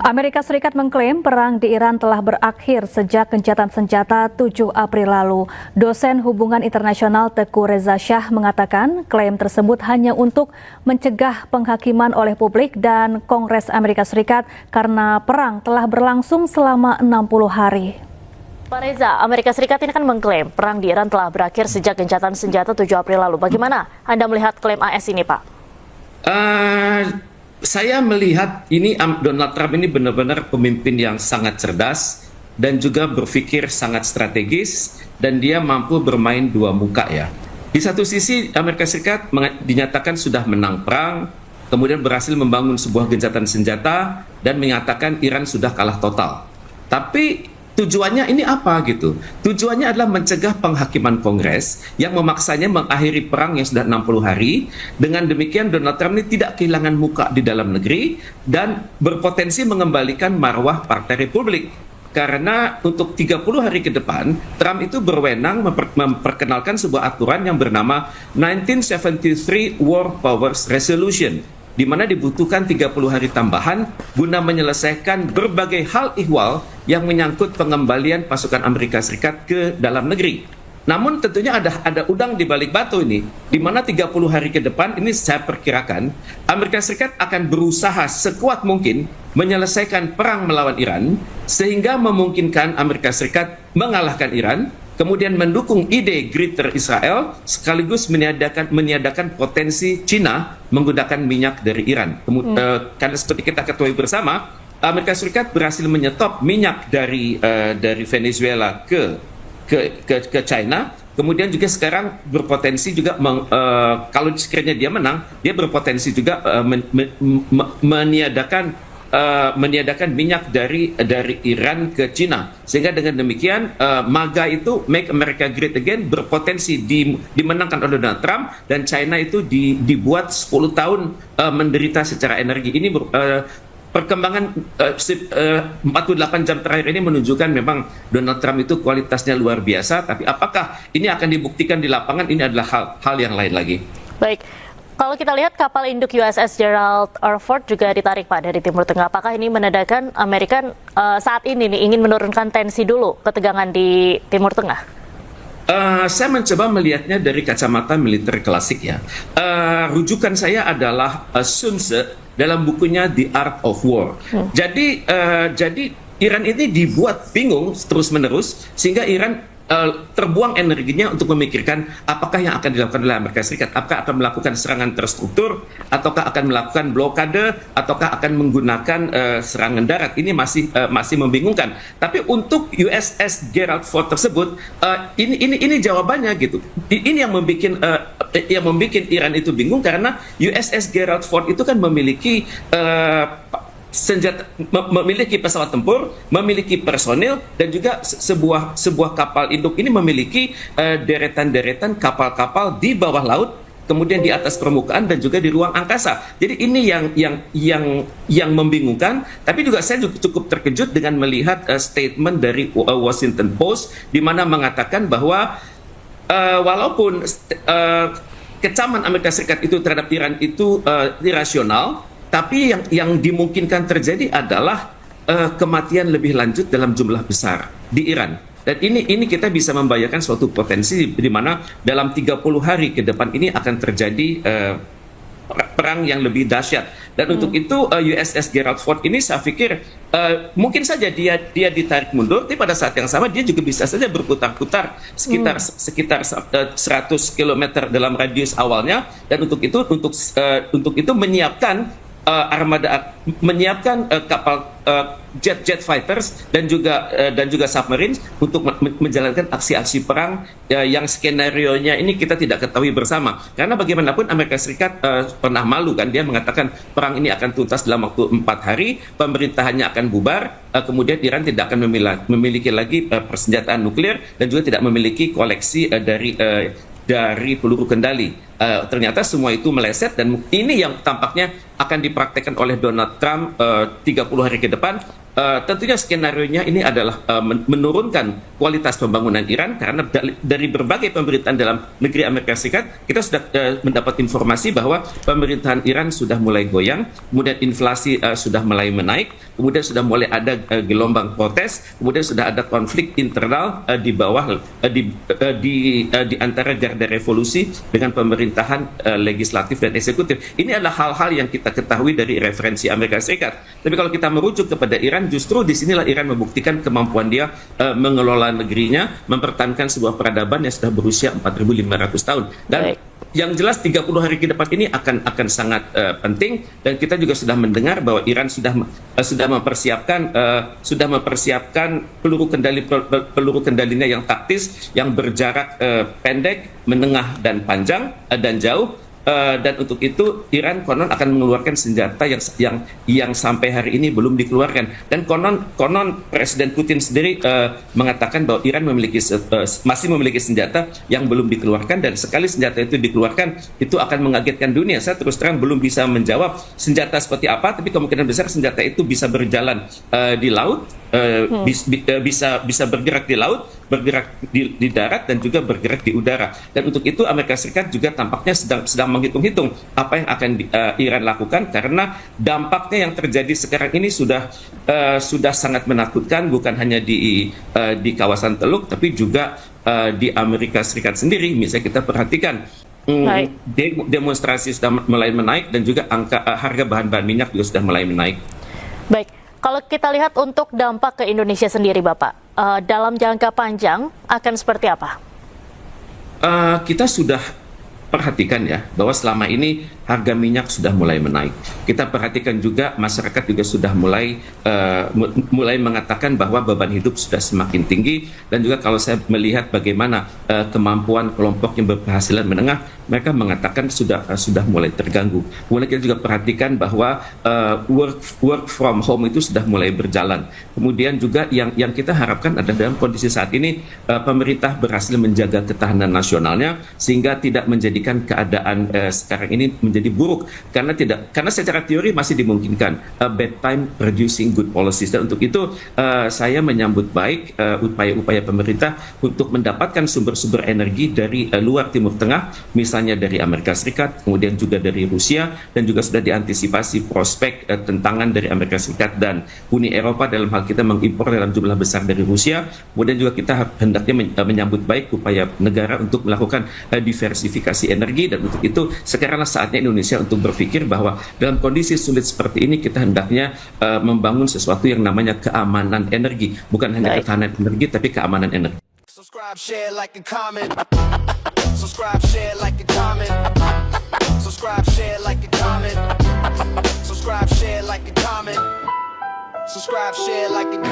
Amerika Serikat mengklaim perang di Iran telah berakhir sejak gencatan senjata 7 April lalu. Dosen Hubungan Internasional Teguh Reza Shah mengatakan klaim tersebut hanya untuk mencegah penghakiman oleh publik dan Kongres Amerika Serikat karena perang telah berlangsung selama 60 hari. Pak Reza, Amerika Serikat ini kan mengklaim perang di Iran telah berakhir sejak gencatan senjata 7 April lalu. Bagaimana Anda melihat klaim AS ini, Pak? Saya melihat ini Donald Trump ini benar-benar pemimpin yang sangat cerdas dan juga berpikir sangat strategis dan dia mampu bermain dua muka ya. Di satu sisi Amerika Serikat dinyatakan sudah menang perang, kemudian berhasil membangun sebuah gencatan senjata dan menyatakan Iran sudah kalah total. Tapi tujuannya ini apa gitu? Tujuannya adalah mencegah penghakiman Kongres yang memaksanya mengakhiri perang yang sudah 60 hari. Dengan demikian Donald Trump ini tidak kehilangan muka di dalam negeri dan berpotensi mengembalikan marwah Partai Republik. Karena untuk 30 hari ke depan, Trump itu berwenang memperkenalkan sebuah aturan yang bernama 1973 War Powers Resolution, di mana dibutuhkan 30 hari tambahan guna menyelesaikan berbagai hal ihwal yang menyangkut pengembalian pasukan Amerika Serikat ke dalam negeri. Namun tentunya ada udang di balik batu ini, di mana 30 hari ke depan ini saya perkirakan Amerika Serikat akan berusaha sekuat mungkin menyelesaikan perang melawan Iran sehingga memungkinkan Amerika Serikat mengalahkan Iran, kemudian mendukung ide Greater Israel sekaligus meniadakan potensi Cina menggunakan minyak dari Iran. Karena seperti kita ketahui bersama, Amerika Serikat berhasil menyetop minyak dari Venezuela ke China. Kemudian juga sekarang berpotensi juga kalau sekiranya dia menang, dia berpotensi juga meniadakan minyak dari Iran ke Cina, sehingga dengan demikian MAGA itu Make America Great Again berpotensi dimenangkan oleh Donald Trump dan China itu dibuat 10 tahun menderita secara energi. Ini perkembangan 48 jam terakhir ini menunjukkan memang Donald Trump itu kualitasnya luar biasa, tapi apakah ini akan dibuktikan di lapangan, ini adalah hal yang lain lagi. Baik. Kalau kita lihat kapal induk USS Gerald R. Ford juga ditarik, Pak, dari Timur Tengah. Apakah ini menandakan Amerika saat ini ingin menurunkan tensi dulu ketegangan di Timur Tengah? Saya mencoba melihatnya dari kacamata militer klasik ya. Rujukan saya adalah Sun Tzu dalam bukunya The Art of War. Jadi Iran ini dibuat bingung terus-menerus sehingga Iran terbuang energinya untuk memikirkan apakah yang akan dilakukan oleh Amerika Serikat. Apakah akan melakukan serangan terstruktur, ataukah akan melakukan blokade, ataukah akan menggunakan serangan darat. Ini masih membingungkan. Tapi untuk USS Gerald Ford tersebut, ini jawabannya gitu. Ini yang membuat Iran itu bingung karena USS Gerald Ford itu kan memiliki memiliki pesawat tempur, memiliki personil, dan juga sebuah kapal induk ini memiliki deretan-deretan kapal-kapal di bawah laut, kemudian di atas permukaan dan juga di ruang angkasa. Jadi ini yang membingungkan. Tapi juga saya cukup terkejut dengan melihat statement dari Washington Post di mana mengatakan bahwa walaupun kecaman Amerika Serikat itu terhadap Iran itu irasional, tapi yang dimungkinkan terjadi adalah kematian lebih lanjut dalam jumlah besar di Iran. Dan ini kita bisa membayangkan suatu potensi di mana dalam 30 hari ke depan ini akan terjadi perang yang lebih dahsyat. Dan untuk itu USS Gerald Ford ini saya pikir mungkin saja dia ditarik mundur, tapi pada saat yang sama dia juga bisa saja berputar-putar sekitar 100 km dalam radius awalnya. Dan untuk itu menyiapkan menyiapkan kapal jet fighters dan juga submarines untuk menjalankan aksi-aksi perang yang skenario-nya ini kita tidak ketahui bersama. Karena bagaimanapun Amerika Serikat pernah malu kan, dia mengatakan perang ini akan tuntas dalam waktu 4 hari, pemerintahannya akan bubar, kemudian Iran tidak akan memiliki lagi persenjataan nuklir dan juga tidak memiliki koleksi dari peluru kendali. ternyata semua itu meleset, dan ini yang tampaknya akan dipraktekkan oleh Donald Trump 30 hari ke depan. Tentunya skenario-nya ini adalah menurunkan kualitas pembangunan Iran, karena dari berbagai pemberitaan dalam negeri Amerika Serikat kita sudah mendapat informasi bahwa pemerintahan Iran sudah mulai goyang, kemudian inflasi sudah mulai menaik, kemudian sudah mulai ada gelombang protes, kemudian sudah ada konflik internal di bawah di antara garda revolusi dengan pemerintahan legislatif dan eksekutif. Ini adalah hal-hal yang kita ketahui dari referensi Amerika Serikat. Tapi kalau kita merujuk kepada Iran, justru disinilah Iran membuktikan kemampuan dia mengelola negerinya, mempertahankan sebuah peradaban yang sudah berusia 4.500 tahun. Dan yang jelas 30 hari ke depan ini akan sangat penting, dan kita juga sudah mendengar bahwa Iran sudah mempersiapkan peluru kendalinya yang taktis, yang berjarak pendek, menengah dan panjang dan jauh. Dan untuk itu Iran konon akan mengeluarkan senjata yang sampai hari ini belum dikeluarkan, dan konon Presiden Putin sendiri mengatakan bahwa Iran masih memiliki senjata yang belum dikeluarkan, dan sekali senjata itu dikeluarkan itu akan mengagetkan dunia. Saya terus terang belum bisa menjawab senjata seperti apa, tapi kemungkinan besar senjata itu bisa berjalan di laut, bisa bergerak di laut, bergerak di darat, dan juga bergerak di udara. Dan untuk itu Amerika Serikat juga tampaknya sedang menghitung-hitung apa yang akan Iran lakukan, karena dampaknya yang terjadi sekarang ini sudah sangat menakutkan, bukan hanya di kawasan Teluk, tapi juga di Amerika Serikat sendiri. Misalnya kita perhatikan demonstrasi sudah mulai menaik, dan juga harga bahan-bahan minyak juga sudah mulai menaik. Baik, kalau kita lihat untuk dampak ke Indonesia sendiri, Bapak, dalam jangka panjang akan seperti apa? Kita sudah perhatikan ya bahwa selama ini harga minyak sudah mulai menaik. Kita perhatikan juga masyarakat juga sudah mulai mengatakan bahwa beban hidup sudah semakin tinggi, dan juga kalau saya melihat bagaimana kemampuan kelompok yang berpenghasilan menengah, mereka mengatakan sudah mulai terganggu. Kemudian kita juga perhatikan bahwa work from home itu sudah mulai berjalan. Kemudian juga yang kita harapkan adalah dalam kondisi saat ini pemerintah berhasil menjaga ketahanan nasionalnya, sehingga tidak menjadikan keadaan sekarang ini menjadi buruk, karena secara teori masih dimungkinkan bad time producing good policies. Dan untuk itu saya menyambut baik upaya-upaya pemerintah untuk mendapatkan sumber-sumber energi dari luar Timur Tengah, misalnya dari Amerika Serikat, kemudian juga dari Rusia, dan juga sudah diantisipasi prospek tentangan dari Amerika Serikat dan Uni Eropa dalam hal kita mengimpor dalam jumlah besar dari Rusia. Kemudian juga kita hendaknya menyambut baik upaya negara untuk melakukan diversifikasi energi, dan untuk itu sekaranglah saatnya Indonesia untuk berpikir bahwa dalam kondisi sulit seperti ini kita hendaknya membangun sesuatu yang namanya keamanan energi, bukan hanya ketahanan energi tapi keamanan energi. Subscribe, share, like, and comment. Subscribe, share, like, and comment. Subscribe, share, like, and comment. Subscribe, share, like, and comment. Subscribe, share, like, and comment.